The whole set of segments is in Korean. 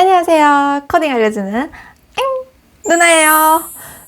안녕하세요. 코딩 알려주는 누나예요.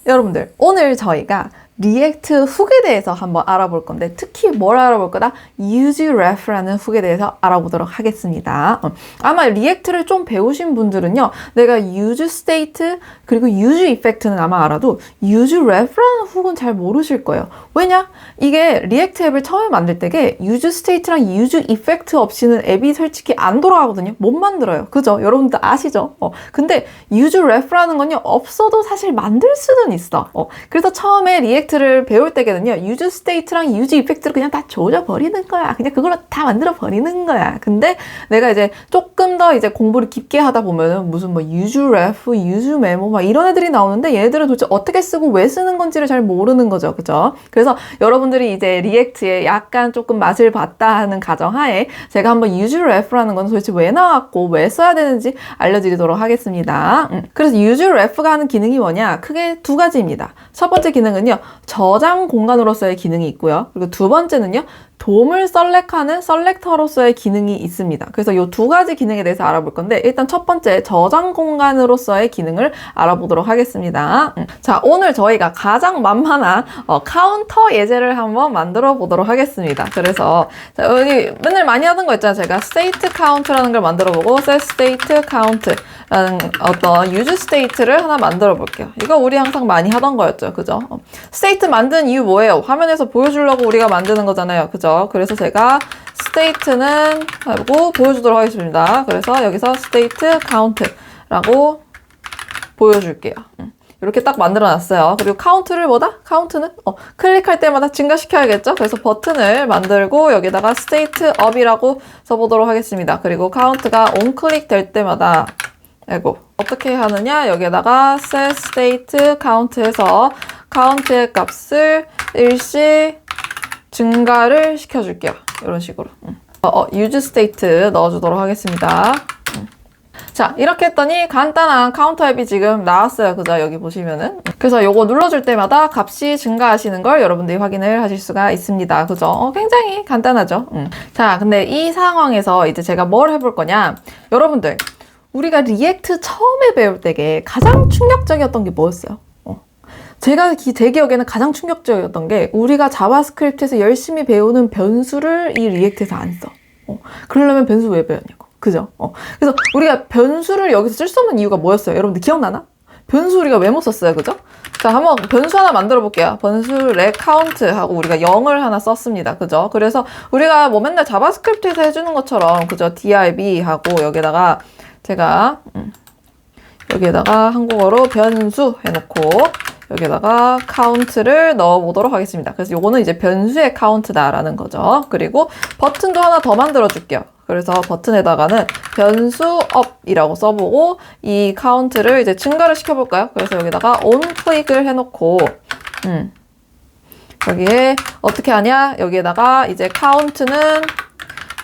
여러분들, 오늘 저희가 리액트 훅에 대해서 한번 알아볼 건데, 특히 뭘 알아볼 거다? useref라는 훅에 대해서 알아보도록 하겠습니다. 아마 리액트를 좀 배우신 분들은요, 내가 useState 그리고 useEffect는 아마 알아도 useref라는 훅은 잘 모르실 거예요. 왜냐? 이게 리액트 앱을 처음에 만들 때게 useState랑 useEffect 없이는 앱이 솔직히 안 돌아가거든요. 못 만들어요. 그죠? 여러분들 아시죠? 근데 useref라는 건요, 없어도 사실 만들 수는 있어. 그래서 처음에 리액트를 배울 때에는요, useState랑 useEffect를 그냥 다 조져버리는 거야. 그냥 그걸로 다 만들어버리는 거야. 근데 내가 이제 조금 더 이제 공부를 깊게 하다 보면은 무슨 뭐 useref, useMemo 막 이런 애들이 나오는데 얘네들은 도대체 어떻게 쓰고 왜 쓰는 건지를 잘 모르는 거죠. 그죠? 그래서 여러분들이 이제 리액트에 약간 조금 맛을 봤다 하는 가정하에 제가 한번 useref라는 건 도대체 왜 나왔고 왜 써야 되는지 알려드리도록 하겠습니다. 그래서 useref가 하는 기능이 뭐냐? 크게 두 가지입니다. 첫 번째 기능은요, 저장 공간으로서의 기능이 있고요. 그리고 두 번째는요, 돔을 셀렉하는 셀렉터로서의 기능이 있습니다. 그래서 이 두 가지 기능에 대해서 알아볼 건데, 일단 첫 번째 저장 공간으로서의 기능을 알아보도록 하겠습니다. 자, 오늘 저희가 가장 만만한 카운터 예제를 한번 만들어 보도록 하겠습니다. 그래서 자, 여기 맨날 많이 하던 거 있잖아요. 제가 state count라는 걸 만들어 보고 set state count라는 어떤 use state를 하나 만들어 볼게요. 이거 우리 항상 많이 하던 거였죠. 그죠? state 만든 이유 뭐예요? 화면에서 보여주려고 우리가 만드는 거잖아요. 그죠? 그래서 제가 state는 하고 보여주도록 하겠습니다. 그래서 여기서 state count라고 보여줄게요. 이렇게 딱 만들어 놨어요. 그리고 count를 뭐다? count는 클릭할 때마다 증가시켜야겠죠? 그래서 버튼을 만들고 여기다가 state up이라고 써보도록 하겠습니다. 그리고 count가 on 클릭 될 때마다 어떻게 하느냐? 여기에다가 set state count 해서 count의 값을 일시 증가를 시켜줄게요. 이런 식으로. use state 넣어주도록 하겠습니다. 자, 이렇게 했더니 간단한 카운터 앱이 지금 나왔어요. 그죠? 여기 보시면은. 그래서 요거 눌러줄 때마다 값이 증가하시는 걸 여러분들이 확인을 하실 수가 있습니다. 그죠? 굉장히 간단하죠? 자, 근데 이 상황에서 이제 제가 뭘 해볼 거냐? 여러분들, 우리가 리액트 처음에 배울 때게 가장 충격적이었던 게 뭐였어요? 제가 제 기억에는 가장 충격적이었던 게 우리가 자바스크립트에서 열심히 배우는 변수를 이 리액트에서 안 써. 그러려면 변수 왜 배웠냐고. 그죠? 그래서 우리가 변수를 여기서 쓸 수 없는 이유가 뭐였어요? 여러분들 기억나나? 변수 우리가 왜 못 썼어요? 그죠? 자, 한번 변수 하나 만들어 볼게요. 변수 count 하고 우리가 0을 하나 썼습니다. 그죠? 그래서 우리가 뭐 맨날 자바스크립트에서 해주는 것처럼, 그죠? dirb 하고 여기다가 제가 여기에다가 한국어로 변수 해놓고 여기에다가 count를 넣어보도록 하겠습니다. 그래서 요거는 이제 변수의 count다라는 거죠. 그리고 버튼도 하나 더 만들어 줄게요. 그래서 버튼에다가는 변수 up이라고 써보고 이 count를 이제 증가를 시켜볼까요? 그래서 여기다가 on 클릭을 해놓고 여기에 어떻게 하냐? 여기에다가 이제 count는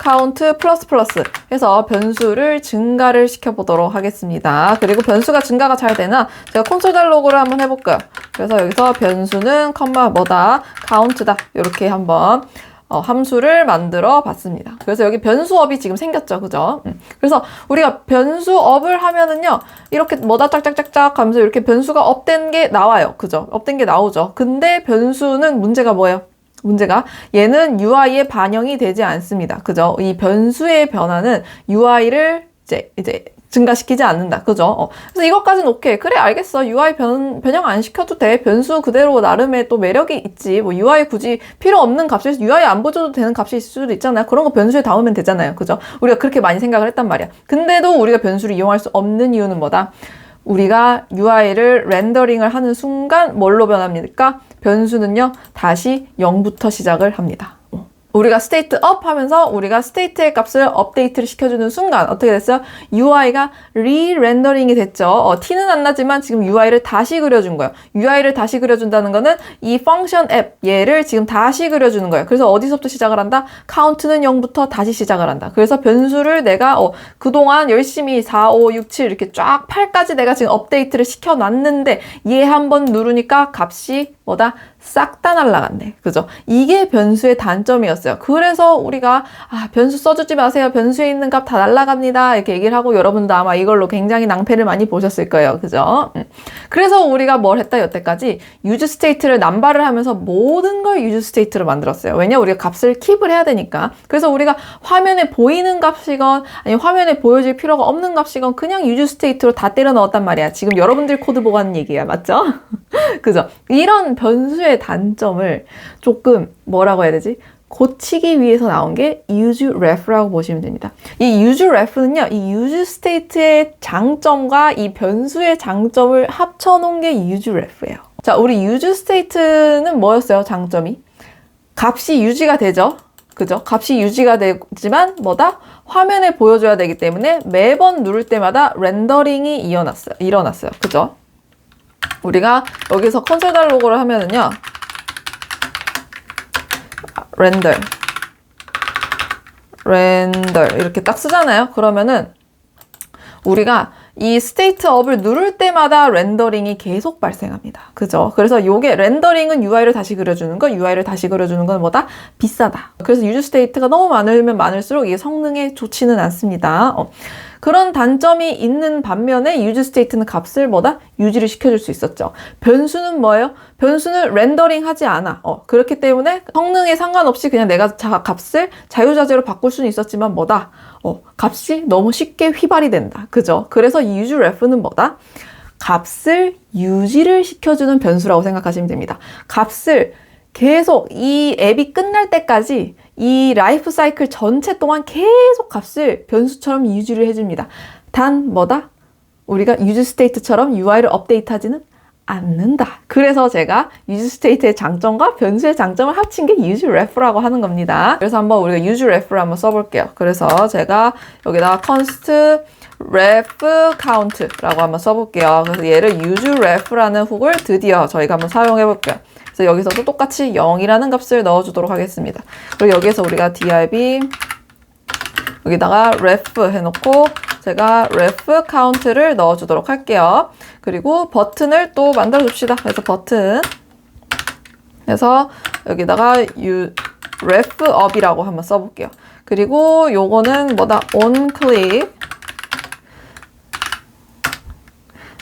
count 플러스 해서 변수를 증가를 시켜보도록 하겠습니다. 그리고 변수가 증가가 잘 되나 제가 콘솔 다이로그를 한번 해볼까요? 그래서 여기서 변수는 컴마 뭐다? count다. 이렇게 한번 함수를 만들어 봤습니다. 그래서 여기 변수업이 지금 생겼죠. 그죠? 그래서 우리가 변수업을 하면은요, 이렇게 뭐다 짝짝짝짝 하면서 이렇게 변수가 업된 게 나와요. 그죠? 업된 게 나오죠. 근데 변수는 문제가 뭐예요? 문제가 얘는 UI에 반영이 되지 않습니다. 그죠? 이 변수의 변화는 UI를 이제 증가시키지 않는다. 그죠? 그래서 이것까지는 오케이. 그래, 알겠어. UI 변형 안 시켜도 돼. 변수 그대로 나름의 또 매력이 있지. 뭐 UI 굳이 필요 없는 값일 UI 안 보여줘도 되는 값일 수도 있잖아요. 그런 거 변수에 담으면 되잖아요. 그죠? 우리가 그렇게 많이 생각을 했단 말이야. 근데도 우리가 변수를 이용할 수 없는 이유는 뭐다? 우리가 UI를 렌더링을 하는 순간 뭘로 변합니까? 변수는요, 다시 0부터 시작을 합니다. 우리가 state up 하면서 우리가 state의 값을 업데이트를 시켜주는 순간 어떻게 됐어요? UI가 re-rendering이 됐죠. 티는 안 나지만 지금 UI를 다시 그려준 거예요. UI를 다시 그려준다는 거는 이 펑션 앱 얘를 지금 다시 그려주는 거예요. 그래서 어디서부터 시작을 한다? count는 0부터 다시 시작을 한다. 그래서 변수를 내가 그동안 열심히 4, 5, 6, 7 이렇게 쫙 8까지 내가 지금 업데이트를 시켜놨는데 얘 한번 누르니까 값이 뭐다? 싹 다 날라갔네. 그죠? 이게 변수의 단점이었어요. 그래서 우리가 변수 써주지 마세요. 변수에 있는 값 다 날라갑니다. 이렇게 얘기를 하고 여러분도 아마 이걸로 굉장히 낭패를 많이 보셨을 거예요. 그죠? 그래서 우리가 뭘 했다 여태까지 use state를 남발을 하면서 모든 걸 use state로 만들었어요. 왜냐? 우리가 값을 킵을 해야 되니까. 그래서 우리가 화면에 보이는 값이건 아니 화면에 보여질 필요가 없는 값이건 그냥 use state로 다 때려 넣었단 말이야. 지금 여러분들 코드 보고 하는 얘기야. 맞죠? 그죠? 이런 변수의 단점을 조금 뭐라고 해야 되지? 고치기 위해서 나온 게 useRef라고 보시면 됩니다. 이 useRef는요, 이 useState의 장점과 이 변수의 장점을 합쳐놓은 게 useRef예요. 자, 우리 useState는 뭐였어요? 장점이? 값이 유지가 되죠? 그죠? 값이 유지가 되지만 뭐다? 화면에 보여줘야 되기 때문에 매번 누를 때마다 렌더링이 일어났어요. 그죠? 우리가 여기서 콘솔.log를 하면은요, 렌더 이렇게 딱 쓰잖아요. 그러면은 우리가 이 state up을 누를 때마다 렌더링이 계속 발생합니다. 그죠? 그래서 요게 렌더링은 UI를 다시 그려주는 거, UI를 다시 그려주는 건 뭐다? 비싸다. 그래서 use state가 너무 많으면 많을수록 이게 성능에 좋지는 않습니다. 그런 단점이 있는 반면에 use state는 값을 뭐다? 유지를 시켜줄 수 있었죠. 변수는 뭐예요? 변수는 렌더링 하지 않아. 그렇기 때문에 성능에 상관없이 그냥 내가 값을 자유자재로 바꿀 수는 있었지만 뭐다? 값이 너무 쉽게 휘발이 된다. 그죠? 그래서 이 useRef는 뭐다? 값을 유지를 시켜주는 변수라고 생각하시면 됩니다. 값을 계속 이 앱이 끝날 때까지 이 라이프 사이클 전체 동안 계속 값을 변수처럼 유지를 해줍니다. 단 뭐다? 우리가 use state처럼 UI를 업데이트하지는 않는다. 그래서 제가 use state의 장점과 변수의 장점을 합친 게 useRef라고 하는 겁니다. 그래서 한번 우리가 useRef를 한번 써볼게요. 그래서 제가 여기다가 const ref count라고 한번 써볼게요. 그래서 얘를 useRef라는 훅을 드디어 저희가 한번 사용해 볼게요. 그래서 여기서도 똑같이 0이라는 값을 넣어주도록 하겠습니다. 그리고 여기서 우리가 drb 여기다가 ref 해놓고 제가 ref count를 넣어주도록 할게요. 그리고 버튼을 또 만들어줍시다. 그래서 버튼 그래서 여기다가 ref up이라고 한번 써볼게요. 그리고 요거는 뭐다? on click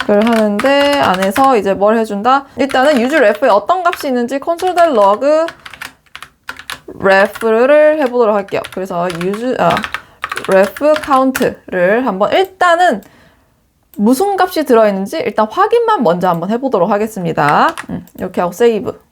을 하는데 안에서 이제 뭘 해준다? 일단은 useRef에 어떤 값이 있는지 console.log ref를 해보도록 할게요. 그래서 ref count를 한번 일단은 무슨 값이 들어있는지 일단 확인만 먼저 한번 해보도록 하겠습니다. 이렇게 하고 세이브.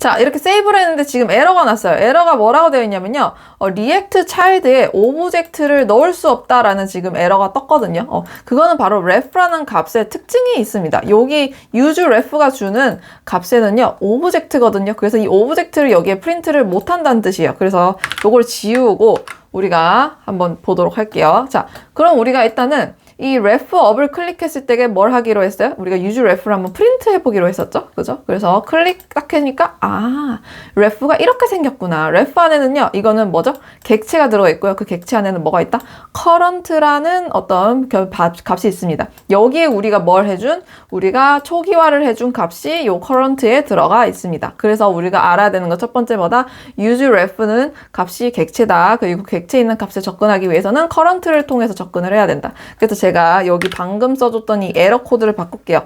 자, 이렇게 세이브를 했는데 지금 에러가 났어요. 에러가 뭐라고 되어 있냐면요. 리액트 차일드에 오브젝트를 넣을 수 없다라는 지금 에러가 떴거든요. 그거는 바로 ref라는 값의 특징이 있습니다. 여기 useRef가 주는 값에는요, 오브젝트거든요. 그래서 이 오브젝트를 여기에 프린트를 못한다는 뜻이에요. 그래서 이걸 지우고 우리가 한번 보도록 할게요. 자, 그럼 우리가 일단은 이 ref up을 클릭했을 때 뭘 하기로 했어요? 우리가 useRef를 한번 프린트 해보기로 했었죠? 그죠? 그래서 클릭 딱 하니까 ref가 이렇게 생겼구나. ref 안에는요, 이거는 뭐죠? 객체가 들어있고요. 그 객체 안에는 뭐가 있다? current라는 어떤 값이 있습니다. 여기에 우리가 뭘 해준? 우리가 초기화를 해준 값이 요 current에 들어가 있습니다. 그래서 우리가 알아야 되는 거 첫 번째 뭐다? useRef는 값이 객체다. 그리고 객체에 있는 값에 접근하기 위해서는 current를 통해서 접근을 해야 된다. 그래서 제가 여기 방금 써줬던 이 에러 코드를 바꿀게요.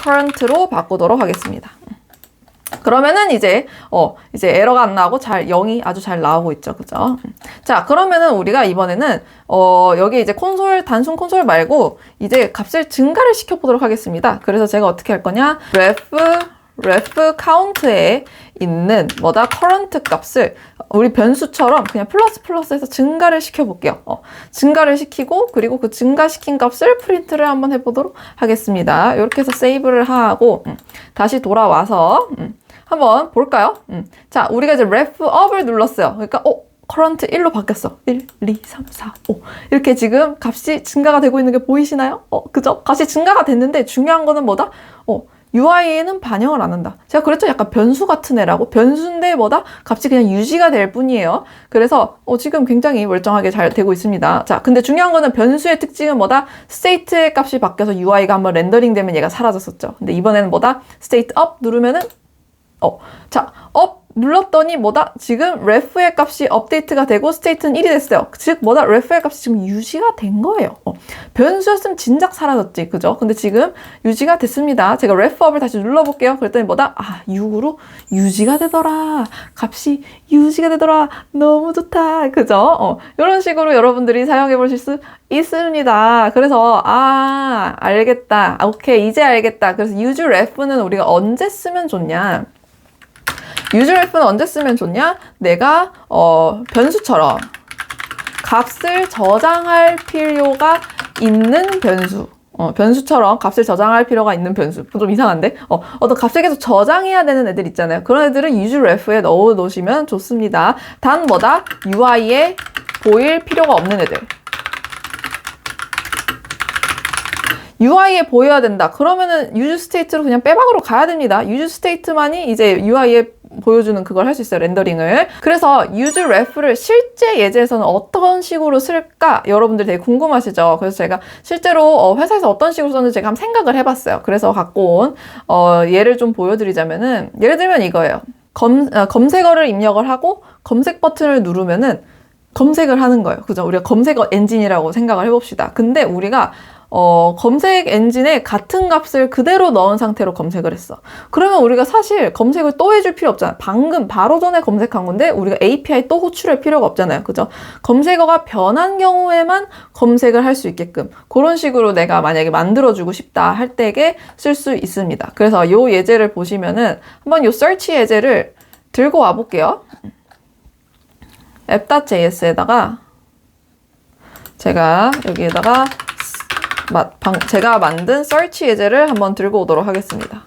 .current로 바꾸도록 하겠습니다. 그러면은 이제 에러가 안 나오고 0이 아주 잘 나오고 있죠. 그죠? 자, 그러면은 우리가 이번에는 여기 이제 단순 콘솔 말고 이제 값을 증가를 시켜보도록 하겠습니다. 그래서 제가 어떻게 할 거냐? ref count에 있는 current 값을 우리 변수처럼 그냥 플러스해서 증가를 시켜볼게요. 증가를 시키고 그리고 그 증가시킨 값을 프린트를 한번 해보도록 하겠습니다. 이렇게 해서 세이브를 하고 다시 돌아와서 한번 볼까요? 자, 우리가 이제 ref up을 눌렀어요. 그러니까 current 1로 바뀌었어. 1, 2, 3, 4, 5 이렇게 지금 값이 증가가 되고 있는 게 보이시나요? 그죠? 값이 증가가 됐는데 중요한 거는 뭐다? UI에는 반영을 안 한다. 제가 그랬죠? 약간 변수 같은 애라고. 변수인데 값이 그냥 유지가 될 뿐이에요. 그래서 지금 굉장히 멀쩡하게 잘 되고 있습니다. 자, 근데 중요한 거는 변수의 특징은 state의 값이 바뀌어서 UI가 한번 렌더링 되면 얘가 사라졌었죠. 근데 이번에는 state up 누르면은 자, 눌렀더니 뭐다? 지금 ref의 값이 업데이트가 되고 스테이트는 1이 됐어요. 즉 뭐다? ref의 값이 지금 유지가 된 거예요. 변수였으면 진작 사라졌지. 그죠? 근데 지금 유지가 됐습니다. 제가 ref업을 다시 눌러볼게요. 그랬더니 뭐다? 6으로 유지가 되더라. 값이 유지가 되더라. 너무 좋다. 그죠? 이런 식으로 여러분들이 사용해 보실 수 있습니다. 그래서 알겠다. 오케이. 이제 알겠다. 그래서 use ref는 우리가 언제 쓰면 좋냐? use ref는 언제 쓰면 좋냐? 내가 변수처럼 값을 저장할 필요가 있는 변수. 변수처럼 값을 저장할 필요가 있는 변수. 좀 이상한데? 어떤 값을 계속 저장해야 되는 애들 있잖아요. 그런 애들은 use ref에 넣어 놓으시면 좋습니다. 단 뭐다? UI에 보일 필요가 없는 애들. UI에 보여야 된다. 그러면은 use state로 그냥 빼박으로 가야 됩니다. use state만이 이제 UI에 보여주는 그걸 할 수 있어요. 렌더링을. 그래서 use ref를 실제 예제에서는 어떤 식으로 쓸까? 여러분들 되게 궁금하시죠? 그래서 제가 실제로 회사에서 어떤 식으로 썼는지 제가 한번 생각을 해봤어요. 그래서 갖고 온 예를 좀 보여드리자면은 예를 들면 이거예요. 검색어를 입력을 하고 검색 버튼을 누르면은 검색을 하는 거예요. 그죠? 우리가 검색어 엔진이라고 생각을 해봅시다. 근데 우리가 검색 엔진에 같은 값을 그대로 넣은 상태로 검색을 했어. 그러면 우리가 사실 검색을 또 해줄 필요 없잖아. 방금 바로 전에 검색한 건데 우리가 API 또 호출할 필요가 없잖아요. 그죠? 검색어가 변한 경우에만 검색을 할 수 있게끔 그런 식으로 내가 만약에 만들어주고 싶다 할 때에 쓸 수 있습니다. 그래서 요 예제를 보시면은 한번 요 search 예제를 들고 와 볼게요. app.js에다가 제가 여기에다가 제가 만든 search 예제를 한번 들고 오도록 하겠습니다.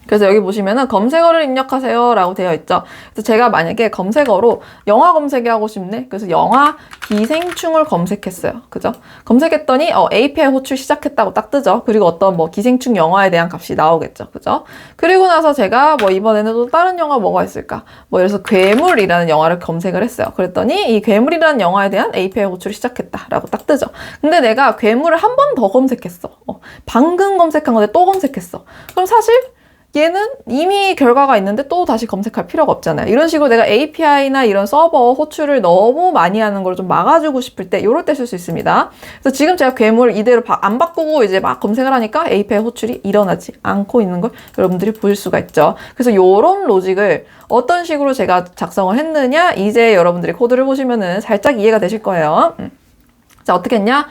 그래서 여기 보시면은 검색어를 입력하세요 라고 되어 있죠. 그래서 제가 만약에 검색어로 영화 검색이 하고 싶네. 그래서 영화 기생충을 검색했어요. 그죠? 검색했더니 API 호출 시작했다고 딱 뜨죠. 그리고 어떤 기생충 영화에 대한 값이 나오겠죠. 그죠? 그리고 나서 제가 이번에는 또 다른 영화 뭐가 있을까? 예를 들어서 괴물이라는 영화를 검색을 했어요. 그랬더니 이 괴물이라는 영화에 대한 API 호출이 시작했다 라고 딱 뜨죠. 근데 내가 괴물을 한 번 더 검색했어. 방금 검색한 건데 또 검색했어. 그럼 사실 얘는 이미 결과가 있는데 또 다시 검색할 필요가 없잖아요. 이런 식으로 내가 API나 이런 서버 호출을 너무 많이 하는 걸 좀 막아주고 싶을 때 이럴 때 쓸 수 있습니다. 그래서 지금 제가 괴물을 이대로 안 바꾸고 이제 막 검색을 하니까 API 호출이 일어나지 않고 있는 걸 여러분들이 보실 수가 있죠. 그래서 이런 로직을 어떤 식으로 제가 작성을 했느냐 이제 여러분들이 코드를 보시면은 살짝 이해가 되실 거예요. 자, 어떻게 했냐?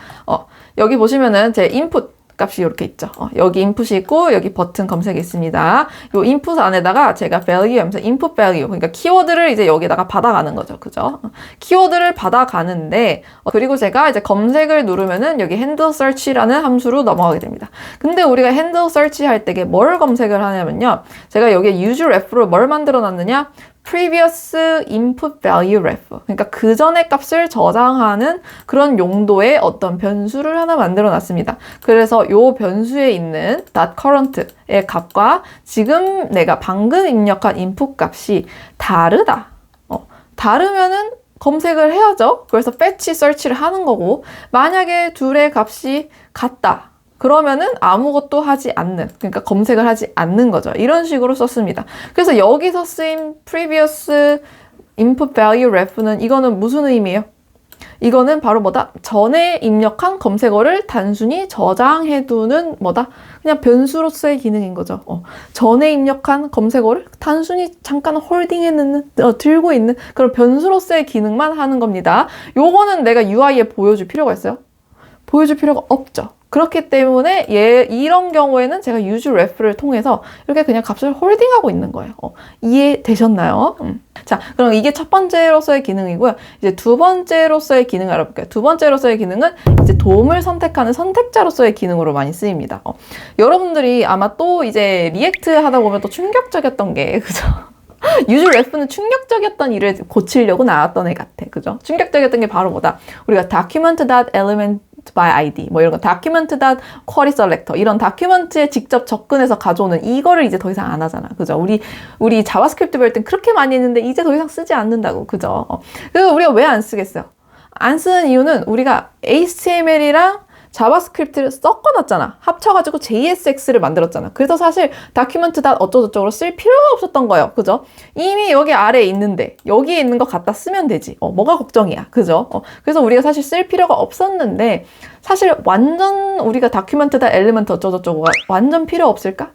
여기 보시면은 제 인풋 값이 이렇게 있죠. 여기 인풋이 있고 여기 버튼 검색이 있습니다. 이 인풋 안에다가 제가 value 하면서 input value 그러니까 키워드를 이제 여기다가 받아가는 거죠. 그죠? 키워드를 받아가는데 그리고 제가 이제 검색을 누르면은 여기 handle search라는 함수로 넘어가게 됩니다. 근데 우리가 handle search 할 때 뭘 검색을 하냐면요. 제가 여기에 use ref로 뭘 만들어 놨느냐? previous input value ref. 그러니까 그 전에 값을 저장하는 그런 용도의 어떤 변수를 하나 만들어 놨습니다. 그래서 요 변수에 있는 .current의 값과 지금 내가 방금 입력한 input 값이 다르다. 다르면은 검색을 해야죠. 그래서 fetch, search를 하는 거고 만약에 둘의 값이 같다. 그러면은 아무것도 하지 않는, 그러니까 검색을 하지 않는 거죠. 이런 식으로 썼습니다. 그래서 여기서 쓰인 previous input value ref는 이거는 무슨 의미예요? 이거는 바로 전에 입력한 검색어를 단순히 저장해두는 그냥 변수로서의 기능인 거죠. 전에 입력한 검색어를 단순히 잠깐 홀딩해놓는, 들고 있는 그런 변수로서의 기능만 하는 겁니다. 요거는 내가 UI에 보여줄 필요가 있어요? 보여줄 필요가 없죠. 그렇기 때문에 이런 경우에는 제가 use ref를 통해서 이렇게 그냥 값을 홀딩하고 있는 거예요. 이해되셨나요? 자, 그럼 이게 첫 번째로서의 기능이고요. 이제 두 번째로서의 기능을 알아볼게요. 두 번째로서의 기능은 이제 도움을 선택하는 선택자로서의 기능으로 많이 쓰입니다. 여러분들이 아마 또 이제 리액트 하다 보면 또 충격적이었던 게, 그죠? use ref는 충격적이었던 일을 고치려고 나왔던 애 같아. 그죠? 충격적이었던 게 바로 우리가 document.element by ID 이런 거 document.query selector 이런 다큐멘트에 직접 접근해서 가져오는 이거를 이제 더 이상 안 하잖아. 그죠? 우리 자바스크립트 배울 땐 그렇게 많이 했는데 이제 더 이상 쓰지 않는다고. 그죠? 그래서 우리가 왜 안 쓰겠어요? 안 쓰는 이유는 우리가 HTML이랑 자바스크립트를 섞어놨잖아. 합쳐가지고 JSX를 만들었잖아. 그래서 사실 다큐멘트 어쩌고저쩌고 쓸 필요가 없었던 거예요. 그죠? 이미 여기 아래에 있는데 여기에 있는 거 갖다 쓰면 되지. 뭐가 걱정이야. 그죠? 그래서 우리가 사실 쓸 필요가 없었는데 사실 완전 우리가 다큐멘트 엘리먼트 어쩌고저쩌고가 완전 필요 없을까?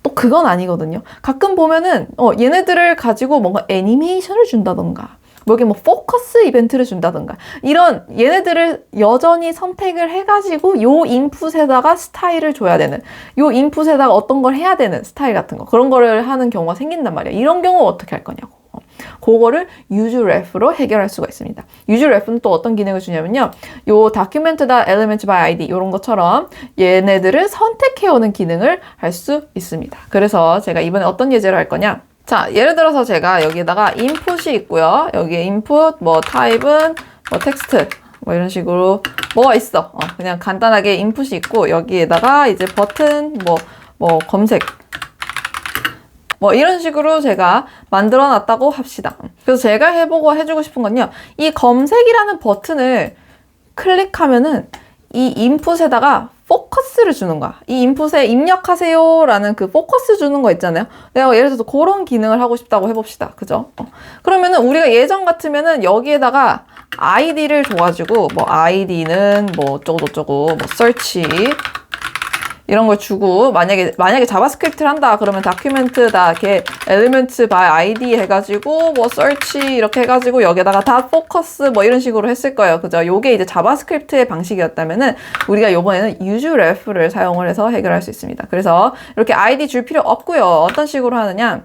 또 그건 아니거든요. 가끔 보면은 얘네들을 가지고 뭔가 애니메이션을 준다던가 여기 뭐 포커스 이벤트를 준다던가 이런 얘네들을 여전히 선택을 해가지고 요 인풋에다가 스타일을 줘야 되는 요 인풋에다가 어떤 걸 해야 되는 스타일 같은 거 그런 거를 하는 경우가 생긴단 말이야. 이런 경우 어떻게 할 거냐고. 그거를 useRef로 해결할 수가 있습니다. useRef는 또 어떤 기능을 주냐면요. 요 document.element by id 이런 것처럼 얘네들을 선택해오는 기능을 할 수 있습니다. 그래서 제가 이번에 어떤 예제를 할 거냐. 자, 예를 들어서 제가 여기에다가 input이 있고요. 여기에 input, 뭐 type은 뭐 text, 뭐 이런 식으로 뭐가 있어. 그냥 간단하게 input이 있고 여기에다가 이제 버튼, 뭐 검색 뭐 이런 식으로 제가 만들어 놨다고 합시다. 그래서 제가 해주고 싶은 건요. 이 검색이라는 버튼을 클릭하면은 이 인풋에다가 포커스를 주는 거야. 이 인풋에 입력하세요 라는 그 포커스 주는 거 있잖아요. 내가 예를 들어서 그런 기능을 하고 싶다고 해봅시다. 그죠? 그러면은 우리가 예전 같으면은 여기에다가 아이디를 줘가지고 뭐 아이디는 뭐 어쩌고저쩌고 뭐 search 이런 걸 주고 만약에 자바스크립트를 한다 그러면 다큐멘트다 이렇게 엘리먼트 바이 아이디 해가지고 뭐 search 이렇게 해가지고 여기다가 다 포커스 뭐 이런 식으로 했을 거예요. 그죠? 요게 이제 자바스크립트의 방식이었다면은 우리가 요번에는 useRef를 사용을 해서 해결할 수 있습니다. 그래서 이렇게 아이디 줄 필요 없고요. 어떤 식으로 하느냐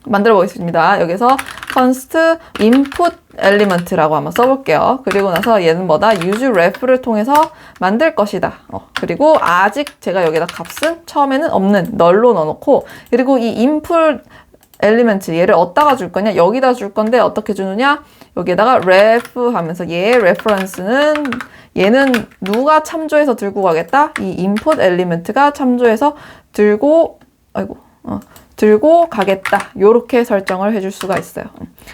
만들어 보겠습니다. 여기서 const input element라고 한번 써볼게요. 그리고 나서 얘는 뭐다? useRef를 통해서 만들 것이다. 그리고 아직 제가 여기다 값은 처음에는 없는 null로 넣어놓고 그리고 이 input element 얘를 어디다가 줄 거냐? 여기다 줄 건데 어떻게 주느냐? 여기에다가 ref 하면서 얘의 reference는 얘는 누가 참조해서 들고 가겠다? 이 input element가 참조해서 들고 가겠다. 요렇게 설정을 해줄 수가 있어요.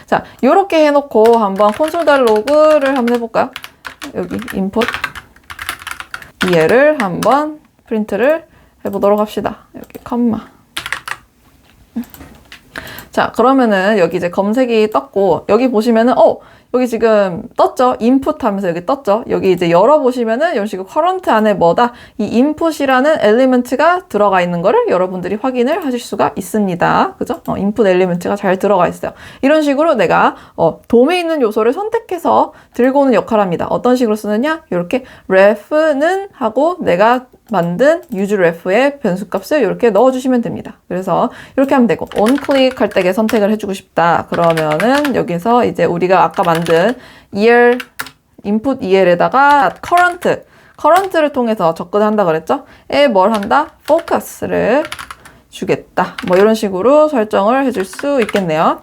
자, 요렇게 해놓고 한번 콘솔.log를 한번 해볼까요? 여기 input 얘를 한번 프린트를 해보도록 합시다. 여기 컴마. 자, 그러면은 여기 이제 검색이 떴고 여기 보시면은 여기 지금 떴죠? input 하면서 여기 떴죠? 여기 이제 열어보시면은 이런 식으로 current 안에 뭐다? 이 input이라는 element가 들어가 있는 거를 여러분들이 확인을 하실 수가 있습니다. 그죠? input element가 잘 들어가 있어요. 이런 식으로 내가 돔에 있는 요소를 선택해서 들고 오는 역할을 합니다. 어떤 식으로 쓰느냐? 이렇게 ref는 하고 내가 만든 useRef의 변수값을 이렇게 넣어주시면 됩니다. 그래서 이렇게 하면 되고 onClick 할 때 선택을 해주고 싶다. 그러면은 여기서 이제 우리가 아까 만든 EL, input EL에다가 current를 통해서 접근한다 그랬죠? 뭘 한다? focus를 주겠다. 뭐 이런 식으로 설정을 해줄 수 있겠네요.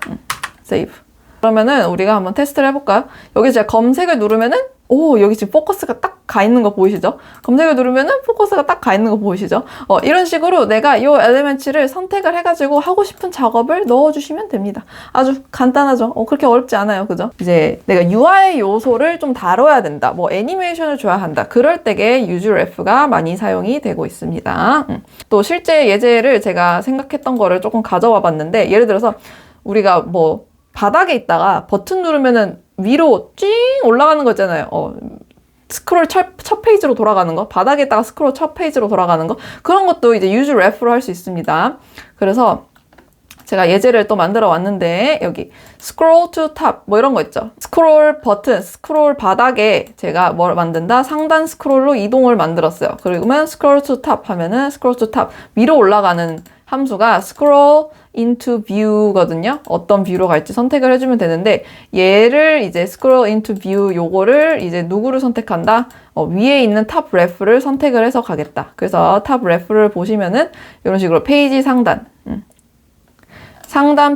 save. 그러면은 우리가 한번 테스트를 해볼까요? 여기 제가 검색을 누르면은 여기 지금 포커스가 딱 가 있는 거 보이시죠? 검색을 누르면은 포커스가 딱 가 있는 거 보이시죠? 이런 식으로 내가 이 엘리먼트를 선택을 해가지고 하고 싶은 작업을 넣어주시면 됩니다. 아주 간단하죠? 그렇게 어렵지 않아요. 그죠? 이제 내가 UI 요소를 좀 다뤄야 된다. 뭐 애니메이션을 줘야 한다. 그럴 때에 useRef가 많이 사용이 되고 있습니다. 또 실제 예제를 제가 생각했던 거를 조금 가져와 봤는데 예를 들어서 우리가 뭐 바닥에 있다가 버튼 누르면은 위로 찡 올라가는 거 있잖아요. 스크롤 첫 페이지로 돌아가는 거, 바닥에 있다가 스크롤 첫 페이지로 돌아가는 거, 그런 것도 이제 useRef로 할 수 있습니다. 그래서 제가 예제를 또 만들어 왔는데 여기 scroll to top 뭐 이런 거 있죠. 스크롤 버튼, 스크롤 바닥에 제가 뭘 만든다? 상단 스크롤로 이동을 만들었어요. 그러면 scroll to top 하면은 scroll to top 위로 올라가는 함수가 scroll into view거든요. 어떤 뷰로 갈지 선택을 해주면 되는데 얘를 이제 scroll into view 요거를 이제 누구를 선택한다? 위에 있는 top ref를 선택을 해서 가겠다. 그래서 top ref를 보시면은 이런 식으로 페이지 상단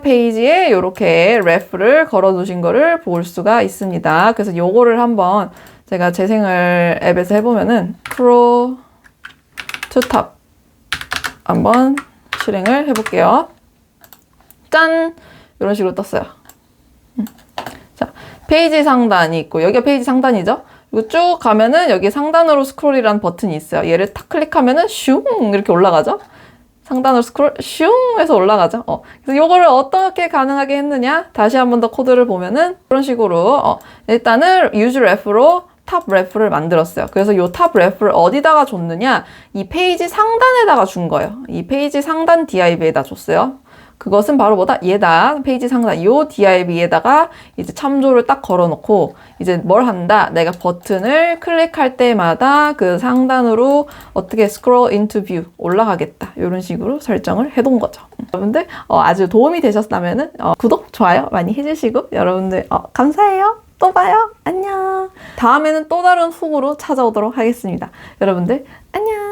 페이지에 이렇게 ref를 걸어 두신 거를 볼 수가 있습니다. 그래서 요거를 한번 제가 재생을 앱에서 해보면은 scroll to top 한번 실행을 해볼게요. 짠! 이런 식으로 떴어요. 자, 페이지 상단이 있고 여기가 페이지 상단이죠? 그리고 쭉 가면은 여기 상단으로 스크롤이라는 버튼이 있어요. 얘를 탁 클릭하면은 슝 이렇게 올라가죠. 상단으로 스크롤 슝 해서 올라가죠. 그래서 요거를 어떻게 가능하게 했느냐? 다시 한 번 더 코드를 보면은 그런 식으로 일단은 use ref로 탑 레프를 만들었어요. 그래서 요 탑 레프를 어디다가 줬느냐? 이 페이지 상단에다가 준 거예요. 이 페이지 상단 div에다 줬어요. 그것은 바로 뭐다? 얘다. 페이지 상단. 요 div에다가 이제 참조를 딱 걸어놓고 이제 뭘 한다? 내가 버튼을 클릭할 때마다 그 상단으로 어떻게 scroll into view 올라가겠다. 이런 식으로 설정을 해둔 거죠. 여러분들 아주 도움이 되셨다면은 구독, 좋아요 많이 해주시고 여러분들 감사해요. 또 봐요. 안녕. 다음에는 또 다른 훅으로 찾아오도록 하겠습니다. 여러분들 안녕.